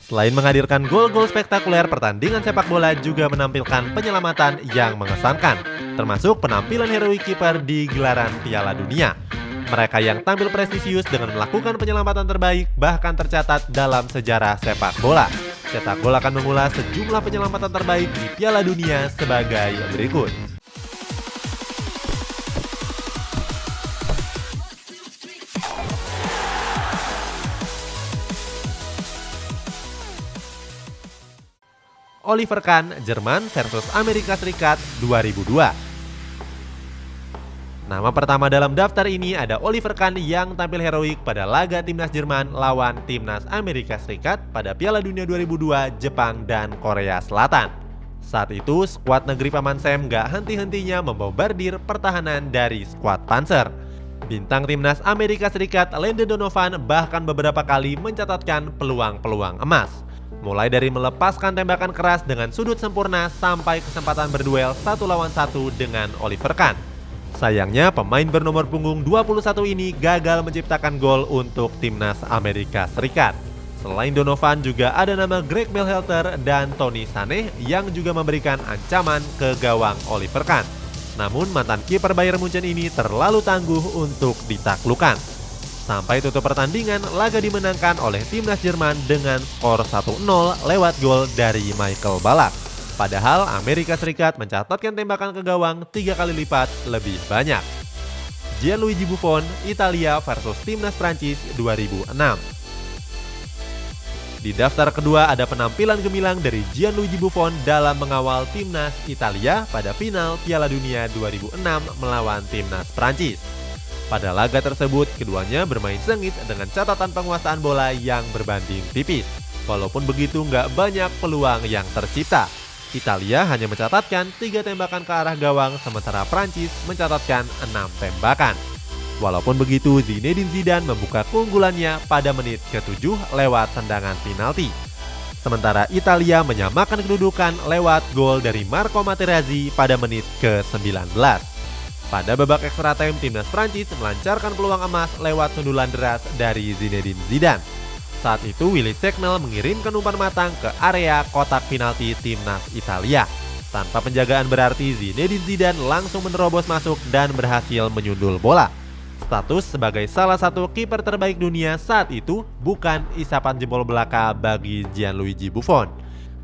Selain menghadirkan gol-gol spektakuler, pertandingan sepak bola juga menampilkan penyelamatan yang mengesankan, termasuk penampilan heroik kiper di gelaran Piala Dunia. Mereka yang tampil prestisius dengan melakukan penyelamatan terbaik bahkan tercatat dalam sejarah sepak bola. Cetak Gol akan mengulas sejumlah penyelamatan terbaik di Piala Dunia sebagai berikut. Oliver Kahn, Jerman versus Amerika Serikat 2002. Nama pertama dalam daftar ini ada Oliver Kahn yang tampil heroik pada laga timnas Jerman lawan timnas Amerika Serikat pada Piala Dunia 2002, Jepang dan Korea Selatan. Saat itu, skuad negeri Paman Sam gak henti-hentinya membombardir pertahanan dari skuad Panzer. Bintang timnas Amerika Serikat Landon Donovan bahkan beberapa kali mencatatkan peluang-peluang emas. Mulai dari melepaskan tembakan keras dengan sudut sempurna sampai kesempatan berduel 1 lawan 1 dengan Oliver Kahn. Sayangnya pemain bernomor punggung 21 ini gagal menciptakan gol untuk timnas Amerika Serikat. Selain Donovan juga ada nama Greg Berhalter dan Tony Sané yang juga memberikan ancaman ke gawang Oliver Kahn. Namun mantan kiper Bayern Munchen ini terlalu tangguh untuk ditaklukkan. Sampai tutup pertandingan, laga dimenangkan oleh timnas Jerman dengan skor 1-0 lewat gol dari Michael Ballack. Padahal Amerika Serikat mencatatkan tembakan ke gawang 3 kali lipat lebih banyak. Gianluigi Buffon, Italia versus timnas Prancis 2006. Di daftar kedua ada penampilan gemilang dari Gianluigi Buffon dalam mengawal timnas Italia pada final Piala Dunia 2006 melawan timnas Prancis. Pada laga tersebut, keduanya bermain sengit dengan catatan penguasaan bola yang berbanding tipis. Walaupun begitu, nggak banyak peluang yang tercipta. Italia hanya mencatatkan 3 tembakan ke arah gawang, sementara Prancis mencatatkan 6 tembakan. Walaupun begitu, Zinedine Zidane membuka keunggulannya pada menit ke-7 lewat tendangan penalti. Sementara Italia menyamakan kedudukan lewat gol dari Marco Materazzi pada menit ke-19. Pada babak extra time, timnas Prancis melancarkan peluang emas lewat sundulan deras dari Zinedine Zidane. Saat itu Willy Sagnol mengirimkan umpan matang ke area kotak penalti timnas Italia. Tanpa penjagaan berarti, Zinedine Zidane langsung menerobos masuk dan berhasil menyundul bola. Status sebagai salah satu kiper terbaik dunia saat itu bukan isapan jempol belaka bagi Gianluigi Buffon.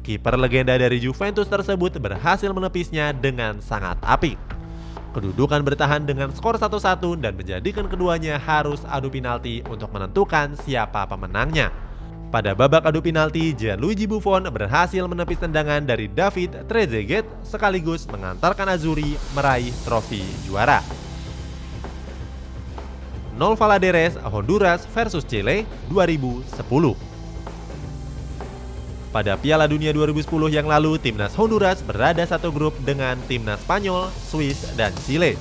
Kiper legenda dari Juventus tersebut berhasil menepisnya dengan sangat apik. Kedudukan bertahan dengan skor 1-1 dan menjadikan keduanya harus adu penalti untuk menentukan siapa pemenangnya. Pada babak adu penalti, Gianluigi Buffon berhasil menepis tendangan dari David Trezeguet sekaligus mengantarkan Azzurri meraih trofi juara. Nol Valaderes, Honduras versus Chile 2010. Pada Piala Dunia 2010 yang lalu, timnas Honduras berada satu grup dengan timnas Spanyol, Swiss, dan Chile.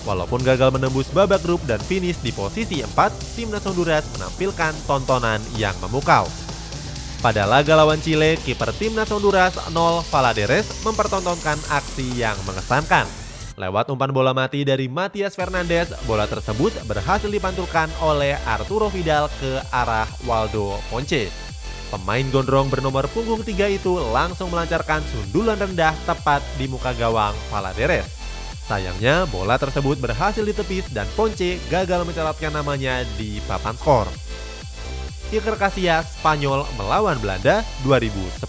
Walaupun gagal menembus babak grup dan finish di posisi 4, timnas Honduras menampilkan tontonan yang memukau. Pada laga lawan Chile, kiper timnas Honduras Nol Valaderes mempertontonkan aksi yang mengesankan. Lewat umpan bola mati dari Matias Fernandes, bola tersebut berhasil dipantulkan oleh Arturo Vidal ke arah Waldo Ponce. Pemain gondrong bernomor punggung 3 itu langsung melancarkan sundulan rendah tepat di muka gawang Valaderes. Sayangnya bola tersebut berhasil ditepis dan Ponce gagal mencatatkan namanya di papan skor. Iker Casillas, Spanyol melawan Belanda 2010.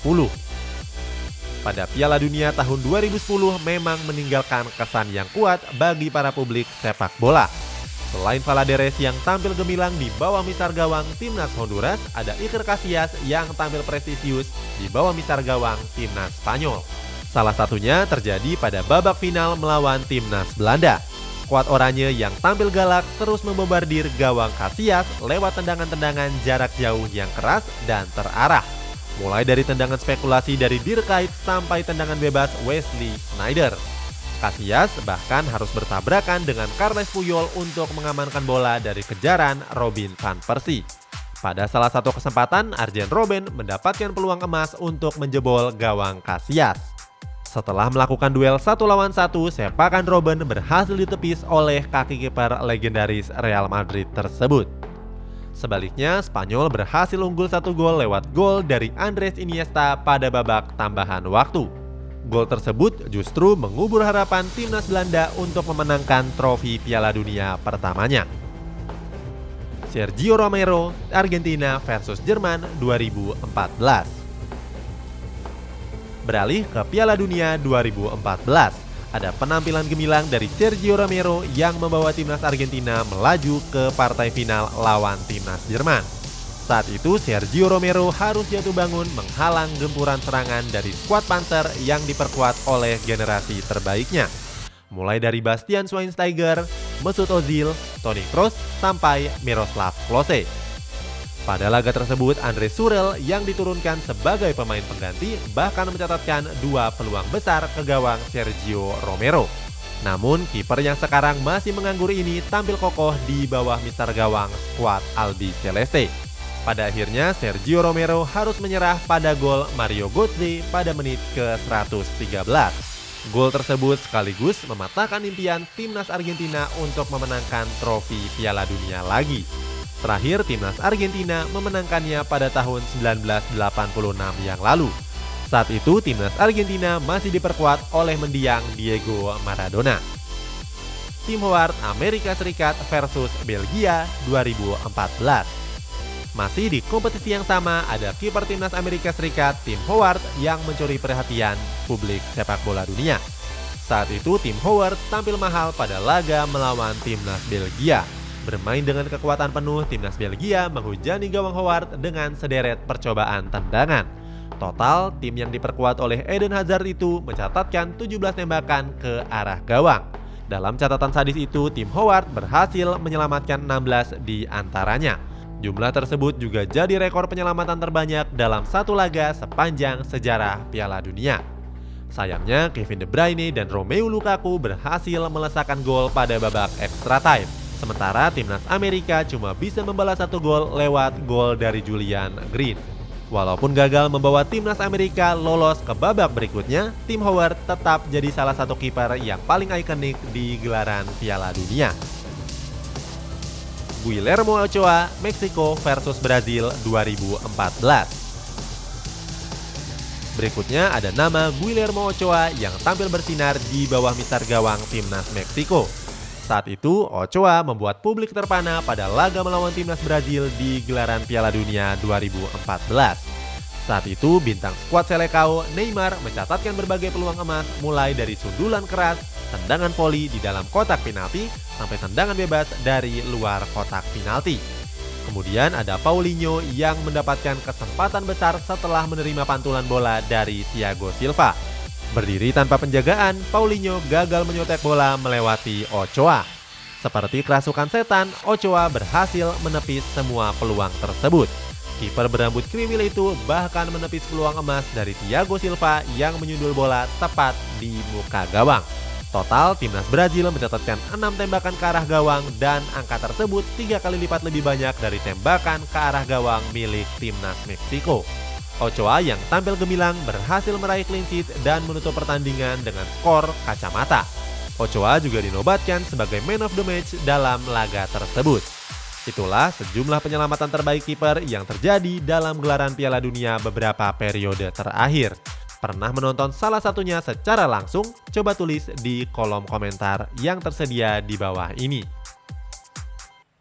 Pada Piala Dunia tahun 2010 memang meninggalkan kesan yang kuat bagi para publik sepak bola. Selain Valaderes yang tampil gemilang di bawah misar gawang timnas Honduras, ada Iker Casillas yang tampil prestisius di bawah misar gawang timnas Spanyol. Salah satunya terjadi pada babak final melawan timnas Belanda. Skuad oranye yang tampil galak terus membombardir gawang Casillas lewat tendangan-tendangan jarak jauh yang keras dan terarah. Mulai dari tendangan spekulasi dari Dirkayt sampai tendangan bebas Wesley Sneijder. Casillas bahkan harus bertabrakan dengan Carles Puyol untuk mengamankan bola dari kejaran Robin van Persie. Pada salah satu kesempatan, Arjen Robben mendapatkan peluang emas untuk menjebol gawang Casillas. Setelah melakukan duel 1 lawan 1, sepakan Robben berhasil ditepis oleh kaki kiper legendaris Real Madrid tersebut. Sebaliknya, Spanyol berhasil unggul 1 gol lewat gol dari Andres Iniesta pada babak tambahan waktu. Gol tersebut justru mengubur harapan timnas Belanda untuk memenangkan trofi Piala Dunia pertamanya. Sergio Romero, Argentina versus Jerman 2014. Beralih ke Piala Dunia 2014. Ada penampilan gemilang dari Sergio Romero yang membawa timnas Argentina melaju ke partai final lawan timnas Jerman. Saat itu Sergio Romero harus jatuh bangun menghalang gempuran serangan dari skuad Panzer yang diperkuat oleh generasi terbaiknya. Mulai dari Bastian Schweinsteiger, Mesut Ozil, Toni Kroos, sampai Miroslav Klose. Pada laga tersebut, Andre Surel yang diturunkan sebagai pemain pengganti bahkan mencatatkan 2 peluang besar ke gawang Sergio Romero. Namun, kiper yang sekarang masih menganggur ini tampil kokoh di bawah mister gawang skuad Albi Celeste. Pada akhirnya, Sergio Romero harus menyerah pada gol Mario Götze pada menit ke-113. Gol tersebut sekaligus mematahkan impian timnas Argentina untuk memenangkan trofi Piala Dunia lagi. Terakhir, timnas Argentina memenangkannya pada tahun 1986 yang lalu. Saat itu, timnas Argentina masih diperkuat oleh mendiang Diego Maradona. Tim Howard Amerika Serikat versus Belgia 2014. Masih di kompetisi yang sama, ada kiper timnas Amerika Serikat, Tim Howard, yang mencuri perhatian publik sepak bola dunia. Saat itu, Tim Howard tampil mahal pada laga melawan timnas Belgia. Bermain dengan kekuatan penuh, timnas Belgia menghujani gawang Howard dengan sederet percobaan tendangan. Total, tim yang diperkuat oleh Eden Hazard itu mencatatkan 17 tembakan ke arah gawang. Dalam catatan sadis itu, tim Howard berhasil menyelamatkan 16 di antaranya. Jumlah tersebut juga jadi rekor penyelamatan terbanyak dalam satu laga sepanjang sejarah Piala Dunia. Sayangnya, Kevin De Bruyne dan Romelu Lukaku berhasil melesakkan gol pada babak extra time. Sementara timnas Amerika cuma bisa membalas 1 gol lewat gol dari Julian Green. Walaupun gagal membawa timnas Amerika lolos ke babak berikutnya, Tim Howard tetap jadi salah satu kiper yang paling ikonik di gelaran Piala Dunia. Guillermo Ochoa, Meksiko versus Brazil 2014. Berikutnya ada nama Guillermo Ochoa yang tampil bersinar di bawah mister gawang timnas Meksiko. Saat itu, Ochoa membuat publik terpana pada laga melawan timnas Brazil di gelaran Piala Dunia 2014. Saat itu, bintang skuad Selecao, Neymar, mencatatkan berbagai peluang emas mulai dari sundulan keras, tendangan voli di dalam kotak penalti, sampai tendangan bebas dari luar kotak penalti. Kemudian ada Paulinho yang mendapatkan kesempatan besar setelah menerima pantulan bola dari Thiago Silva. Berdiri tanpa penjagaan, Paulinho gagal menyutek bola melewati Ochoa. Seperti kerasukan setan, Ochoa berhasil menepis semua peluang tersebut. Kiper berambut kriwil itu bahkan menepis peluang emas dari Thiago Silva yang menyundul bola tepat di muka gawang. Total, timnas Brazil mencatatkan 6 tembakan ke arah gawang dan angka tersebut 3 kali lipat lebih banyak dari tembakan ke arah gawang milik timnas Meksiko. Ochoa yang tampil gemilang berhasil meraih clean sheet dan menutup pertandingan dengan skor kacamata. Ochoa juga dinobatkan sebagai man of the match dalam laga tersebut. Itulah sejumlah penyelamatan terbaik kiper yang terjadi dalam gelaran Piala Dunia beberapa periode terakhir. Pernah menonton salah satunya secara langsung? Coba tulis di kolom komentar yang tersedia di bawah ini.